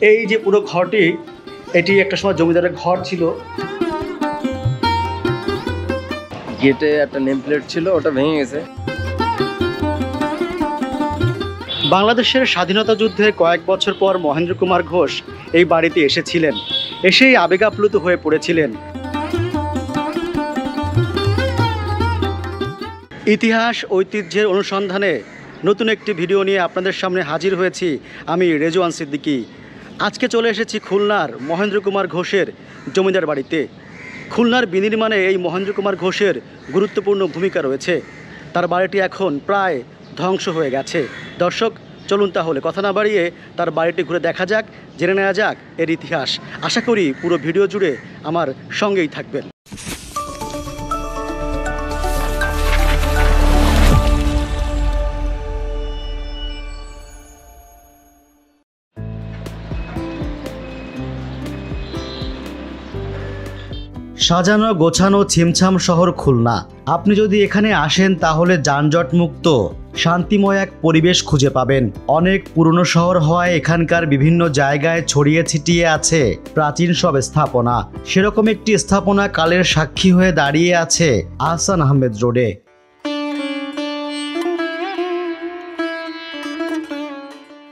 এই যে পুরো ঘরটি, এটি একটা সময় জমিদারের ঘর ছিল। গেটে একটা নেম প্লেট ছিল, ওটা ভেঙে গেছে। বাংলাদেশের স্বাধীনতা যুদ্ধে কয়েক বছর পর মহেন্দ্র কুমার ঘোষ এই বাড়িতে এসেছিলেন, এসেই আবেগাপ্লুত হয়ে পড়েছিলেন। ইতিহাস ঐতিহ্যের অনুসন্ধানে নতুন একটি ভিডিও নিয়ে আপনাদের সামনে হাজির হয়েছি আমি রেজওয়ান সিদ্দিকী। আজকে চলে এসেছি খুলনার মহেন্দ্র কুমার ঘোষের জমিদার বাড়িতে। খুলনার বিনির্মাণে এই মহেন্দ্র কুমার ঘোষের গুরুত্বপূর্ণ ভূমিকা রয়েছে। তার বাড়িটি এখন প্রায় ধ্বংস হয়ে গেছে। দর্শক, চলুন তাহলে কথা না বাড়িয়ে তার বাড়িটি ঘুরে দেখা যাক, জেনে নেওয়া যাক এর ইতিহাস। আশা করি পুরো ভিডিও জুড়ে আমার সঙ্গেই থাকবেন। সাজানো গোছানো ছিমছাম শহর খুলনা। আপনি যদি এখানে আসেন তাহলে যানজট মুক্ত শান্তিময় এক পরিবেশ খুঁজে পাবেন। অনেক পুরনো শহর হওয়ায় এখানকার বিভিন্ন জায়গায় ছড়িয়ে ছিটিয়ে আছে প্রাচীন সব স্থাপনা। সেরকম একটি স্থাপনা কালের সাক্ষী হয়ে দাঁড়িয়ে আছে আহসান আহমেদ রোডে।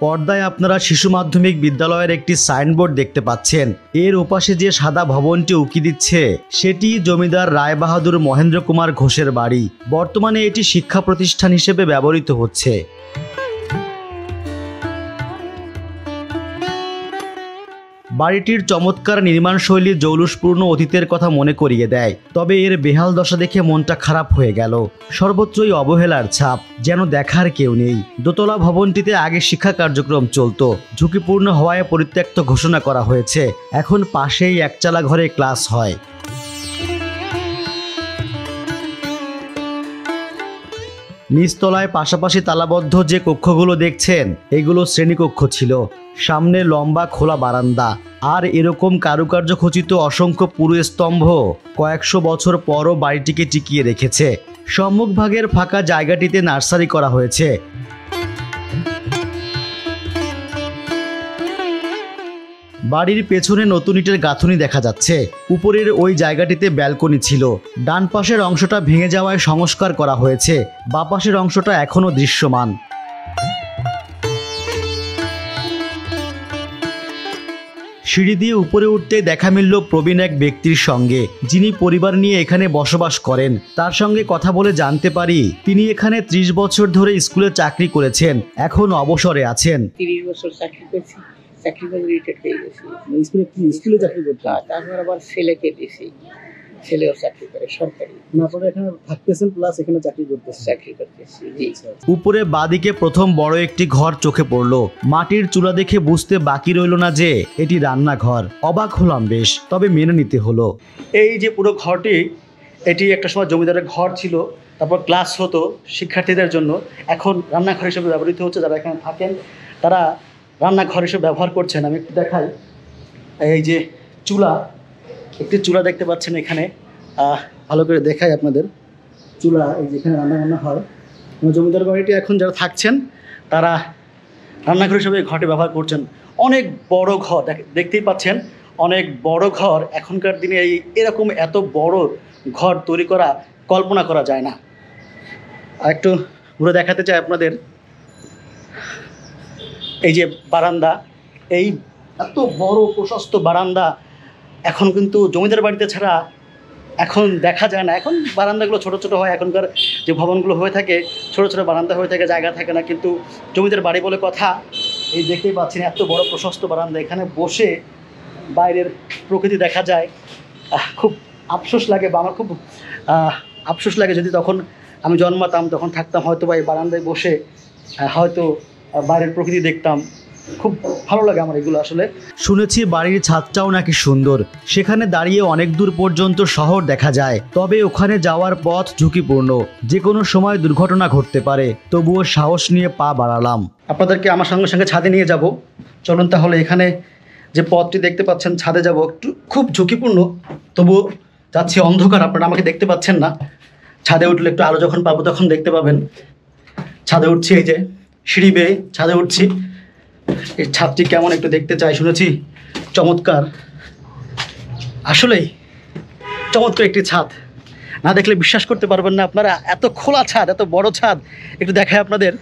পর্দায় আপনারা শিশু মাধ্যমিক বিদ্যালয়ের একটি সাইনবোর্ড দেখতে পাচ্ছেন। এর ওপাশে যে সাদা ভবনটি উকি দিচ্ছে সেটি জমিদার রায়বাহাদুর মহেন্দ্র কুমার ঘোষের বাড়ি। বর্তমানে এটি শিক্ষা প্রতিষ্ঠান হিসেবে ব্যবহৃত হচ্ছে। বাড়িটির চমৎকার নির্মাণশৈলী জৌলুসপূর্ণ অতীতের কথা মনে করিয়ে দেয়। তবে এর বেহাল দশা দেখে মনটা খারাপ হয়ে গেল। সর্বত্রই অবহেলার ছাপ, যেন দেখার কেউ নেই। দোতলা ভবনটিতে আগে শিক্ষা কার্যক্রম চলত, ঝুঁকিপূর্ণ হওয়ায় পরিত্যক্ত ঘোষণা করা হয়েছে। এখন পাশেই একচালা ঘরে ক্লাস হয়। নিচতলায় পাশাপাশি তালাবদ্ধ যে কক্ষগুলো দেখছেন এগুলো শ্রেণীকক্ষ ছিল। সামনে লম্বা খোলা বারান্দা আর এরকম কারুকার্য খচিত অসংখ্য পুরু স্তম্ভ কয়েকশো বছর পরও বাড়িটিকে টিকিয়ে রেখেছে। সম্মুখভাগের ফাঁকা জায়গাটিতে নার্সারি করা হয়েছে। বাড়ির পেছনে নতুন ইটের গাঁথুনি দেখা যাচ্ছে। উপরের ওই জায়গাটিতে ব্যালকনি ছিল। ডান পাশের অংশটা ভেঙে যাওয়ায় সংস্কার করা হয়েছে। বাঁ পাশের অংশটা এখনও দৃশ্যমান। সিঁড়ি দিয়ে উপরে উঠতে দেখা মিলল প্রবীণ এক ব্যক্তির সঙ্গে, যিনি পরিবার নিয়ে এখানে বসবাস করেন। তার সঙ্গে কথা বলে জানতে পারি তিনি এখানে 30 বছর ধরে স্কুলে চাকরি করেছেন, এখন অবসরে আছেন। 30 বছর চাকরি করেছি, চাকরি করে রিটায়ার হয়ে গেছি। স্কুলে চাকরি করতেন? তারপর আবার ছেলেকে দিয়েছি, ছেলেও চাকরি করে সরকারি। আপনারা এখানে থাকতেছেন প্লাস এখানে চাকরি করতেছেন? চাকরি করতেছি। উপরে বাদিকে প্রথম বড় একটি ঘর চোখে পড়ল। মাটির চুলা দেখে বুঝতে বাকি রইল না যে এটি রান্নাঘর। অবাক হলাম বেশ, তবে মেনে নিতে হলো। এই যে পুরো ঘরটি, এটি একটা সময় জমিদারের ঘর ছিল, তারপর ক্লাস হতো শিক্ষার্থীদের জন্য। এখন রান্নাঘর হিসেবে ব্যবহৃত হচ্ছে। যারা এখানে থাকেন তারা রান্নাঘর হিসেবে ব্যবহার করছেন। আমি একটু দেখাই। এই যে চুলা, একটি চুলা দেখতে পাচ্ছেন এখানে। ভালো করে দেখাই আপনাদের। চুলা, এই যেখানে রান্নাবান্না হয়। জমিদার বাড়িটি এখন যারা থাকছেন তারা রান্নাঘর হিসেবে ঘরটি ব্যবহার করছেন। অনেক বড় ঘর দেখতেই পাচ্ছেন, অনেক বড় ঘর। এখনকার দিনে এরকম এত বড় ঘর তৈরি করা কল্পনা করা যায় না। আর একটু ঘুরে দেখাতে চাই আপনাদের। এই যে বারান্দা, এই এত বড় প্রশস্ত বারান্দা এখন কিন্তু জমিদার বাড়িতে ছাড়া এখন দেখা যায় না। এখন বারান্দাগুলো ছোট ছোট হয়। এখনকার যে ভবনগুলো হয়ে থাকে ছোট ছোট বারান্দা হয়ে থাকে, জায়গা থাকে না। কিন্তু জমিদার বাড়ি বলে কথা। এই দেখতেই পাচ্ছেন এত বড় প্রশস্ত বারান্দা, এখানে বসে বাইরের প্রকৃতি দেখা যায়। খুব আফসোস লাগে, বা আমার খুব আফসোস লাগে যদি তখন আমি জন্মাতাম, তখন থাকতাম হয়তো বা এই বারান্দায় বসে হয়তো বাইরের প্রকৃতি দেখতাম। খুব ভালো লাগে আমার এগুলো আসলে। শুনেছি বাড়ির ছাদটাও নাকি সুন্দর, সেখানে দাঁড়িয়ে অনেক দূর পর্যন্ত শহর দেখা যায়। তবে ওখানে যাওয়ার পথ ঝুঁকিপূর্ণ, যে কোনো সময় দুর্ঘটনা ঘটতে পারে। তবুও সাহস নিয়ে পা বাড়ালাম। আপনাদেরকে আমার সঙ্গে সঙ্গে ছাদে নিয়ে যাব। চলুন তাহলে। এখানে যে পথটি দেখতে পাচ্ছেন ছাদে যাব। একটু খুব ঝুঁকিপূর্ণ, তবুও যাচ্ছি। অন্ধকার, আপনারা আমাকে দেখতে পাচ্ছেন না। ছাদে উঠলে একটু আলো যখন পাবো তখন দেখতে পাবেন। ছাদে উঠছি, এই যে সিঁড়ি বেয়ে ছাদে উঠছি। এই ছাদটি কেমন একটু দেখতে চাই, শুনেছি চমৎকার, আসলেই চমৎকার একটি ছাদ। না দেখলে বিশ্বাস করতে পারবেন না আপনারা, এত খোলা ছাদ, এত বড় ছাদ। একটু দেখাই আপনাদের।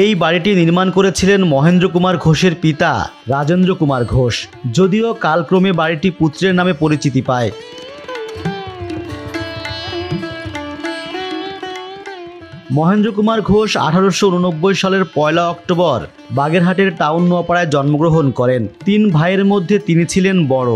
এই বাড়িটি নির্মাণ করেছিলেন মহেন্দ্র কুমার ঘোষের পিতা রাজেন্দ্র কুমার ঘোষ, যদিও কালক্রমে বাড়িটি পুত্রের নামে পরিচিতি পায়। মহেন্দ্র কুমার ঘোষ 1889 সালের 1 অক্টোবর বাগেরহাটের টাউন নোয়াপাড়ায় জন্মগ্রহণ করেন। 3 ভাইয়ের মধ্যে তিনি ছিলেন বড়।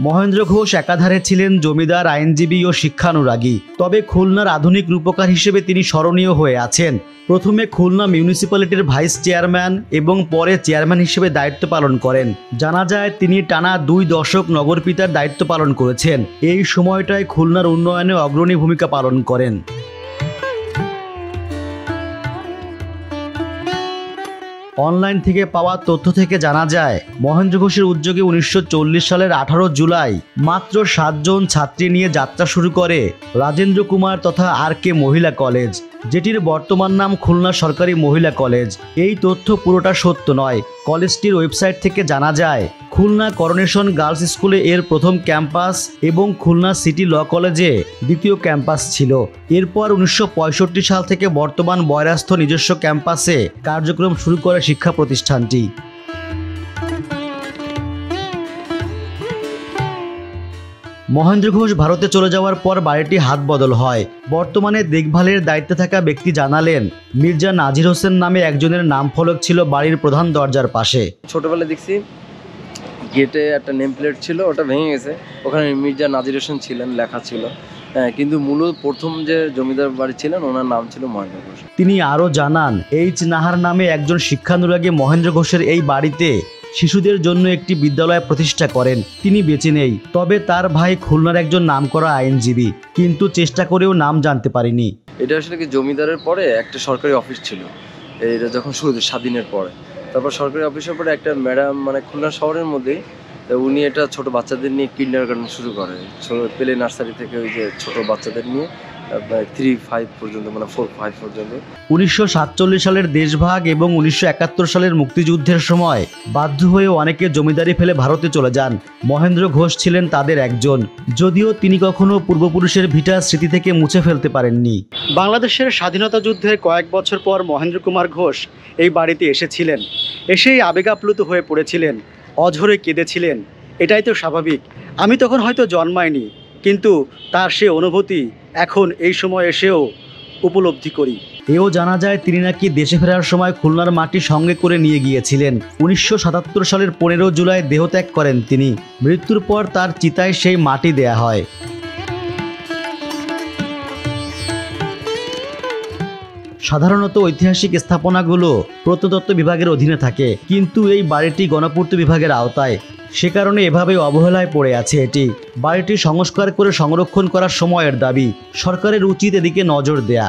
মহেন্দ্র ঘোষ একাধারে ছিলেন জমিদার, আইনজীবী ও শিক্ষানুরাগী। তবে খুলনার আধুনিক রূপকার হিসেবে তিনি স্মরণীয় হয়ে আছেন। প্রথমে খুলনা মিউনিসিপ্যালিটির ভাইস চেয়ারম্যান এবং পরে চেয়ারম্যান হিসেবে দায়িত্ব পালন করেন। জানা যায় তিনি টানা 2 দশক নগরপিতার দায়িত্ব পালন করেছেন। এই সময়টায় খুলনার উন্নয়নে অগ্রণী ভূমিকা পালন করেন। অনলাইন থেকে পাওয়া তথ্য থেকে জানা যায়, মহেন্দ্র ঘোষের উদ্যোগে 1940 সালের 18 জুলাই মাত্র 7 জন ছাত্রী নিয়ে যাত্রা শুরু করে রাজেন্দ্র কুমার তথা আর.কে মহিলা কলেজ, যেটির বর্তমান নাম খুলনা সরকারি মহিলা কলেজ। এই তথ্য পুরোটা সত্য নয়। কলেজটির ওয়েবসাইট থেকে জানা যায়, খুলনা করোনেশন গার্লস স্কুলে এর প্রথম ক্যাম্পাস এবং খুলনা সিটি ল কলেজে দ্বিতীয় ক্যাম্পাস ছিল। এরপর 1965 সাল থেকে বর্তমান বয়রাস্থ নিজস্ব ক্যাম্পাসে কার্যক্রম শুরু করে শিক্ষা প্রতিষ্ঠানটি। মহেন্দ্র ঘোষ ভারতে চলে যাওয়ার পর বাড়িটি হাত বদল হয়। বর্তমানে দেখভালের দায়িত্বে থাকা ব্যক্তি জানালেন, মির্জা নাজির হোসেন নামে একজনের নাম ফলক ছিল বাড়ির প্রধান দরজার পাশে। ছোটবেলায় দেখছি গেটে একটা নেম প্লেট ছিল, ওটা ভেঙে গেছে, ওখানে মির্জা নাজির হোসেন ছিলেন লেখা ছিল। কিন্তু মূলত প্রথম যে জমিদার বাড়ি ছিলেন ওনার নাম ছিল মহেন্দ্র ঘোষ। তিনি আরও জানান, এইচ নাহার নামে একজন শিক্ষানুরাগী মহেন্দ্র ঘোষের এই বাড়িতে শিশুদের জন্য একটি বিদ্যালয় প্রতিষ্ঠা করেন। তিনি বেঁচে নেই, তবে তার ভাই খুলনার একজন নামকরা আইনজীবী, কিন্তু চেষ্টা করেও নাম জানতে পারিনি। এটা আসলে কি জমিদারের পরে একটা সরকারি অফিস ছিল, এটা যখন শুরু স্বাধীনের পরে। তারপর সরকারি অফিসের পরে একটা ম্যাডাম মানে খুলনা শহরের মধ্যেই, উনি এটা ছোট বাচ্চাদের নিয়ে কিন্ডারগার্টেন শুরু করে, প্লে নার্সারি থেকে ওই যে ছোট বাচ্চাদের নিয়ে 3-5 পর্যন্ত, মানে 4-5 পর্যন্ত। 1947 সালের দেশভাগ এবং 1971 সালের মুক্তিযুদ্ধের সময় বাধ্য হয়ে অনেকে জমিদারি ফেলে ভারতে চলে যান। মহেন্দ্র ঘোষ ছিলেন তাদের একজন, যদিও তিনি কখনো পূর্বপুরুষের ভিটা স্মৃতি থেকে মুছে ফেলতে পারেননি। বাংলাদেশের স্বাধীনতা যুদ্ধের কয়েক বছর পর মহেন্দ্র কুমার ঘোষ এই বাড়িতে এসেছিলেন। এসেই আবেগাপ্লুত হয়ে পড়েছিলেন, অঝরে কেঁদেছিলেন। এটাই তো স্বাভাবিক। আমি তখন হয়তো জন্মাইনি, কিন্তু তার সে অনুভূতি এখন এই সময় এসেও উপলব্ধি করি। এও জানা যায়, তিনি নাকি দেশে ফেরার সময় খুলনার মাটি সঙ্গে করে নিয়ে গিয়েছিলেন। 1977 সালের 15 জুলাই দেহত্যাগ করেন তিনি। মৃত্যুর পর তার চিতায় সেই মাটি দেয়া হয়। সাধারণত ঐতিহাসিক স্থাপনাগুলো প্রত্নতত্ত্ব বিভাগের অধীনে থাকে, কিন্তু এই বাড়িটি গণপূর্ত বিভাগের আওতায়। সে কারণে এভাবেই অবহেলায় পড়ে আছে এটি। বাড়িটি সংস্কার করে সংরক্ষণ করার সময়ের দাবি। সরকারের উচিত এদিকে নজর দেয়া।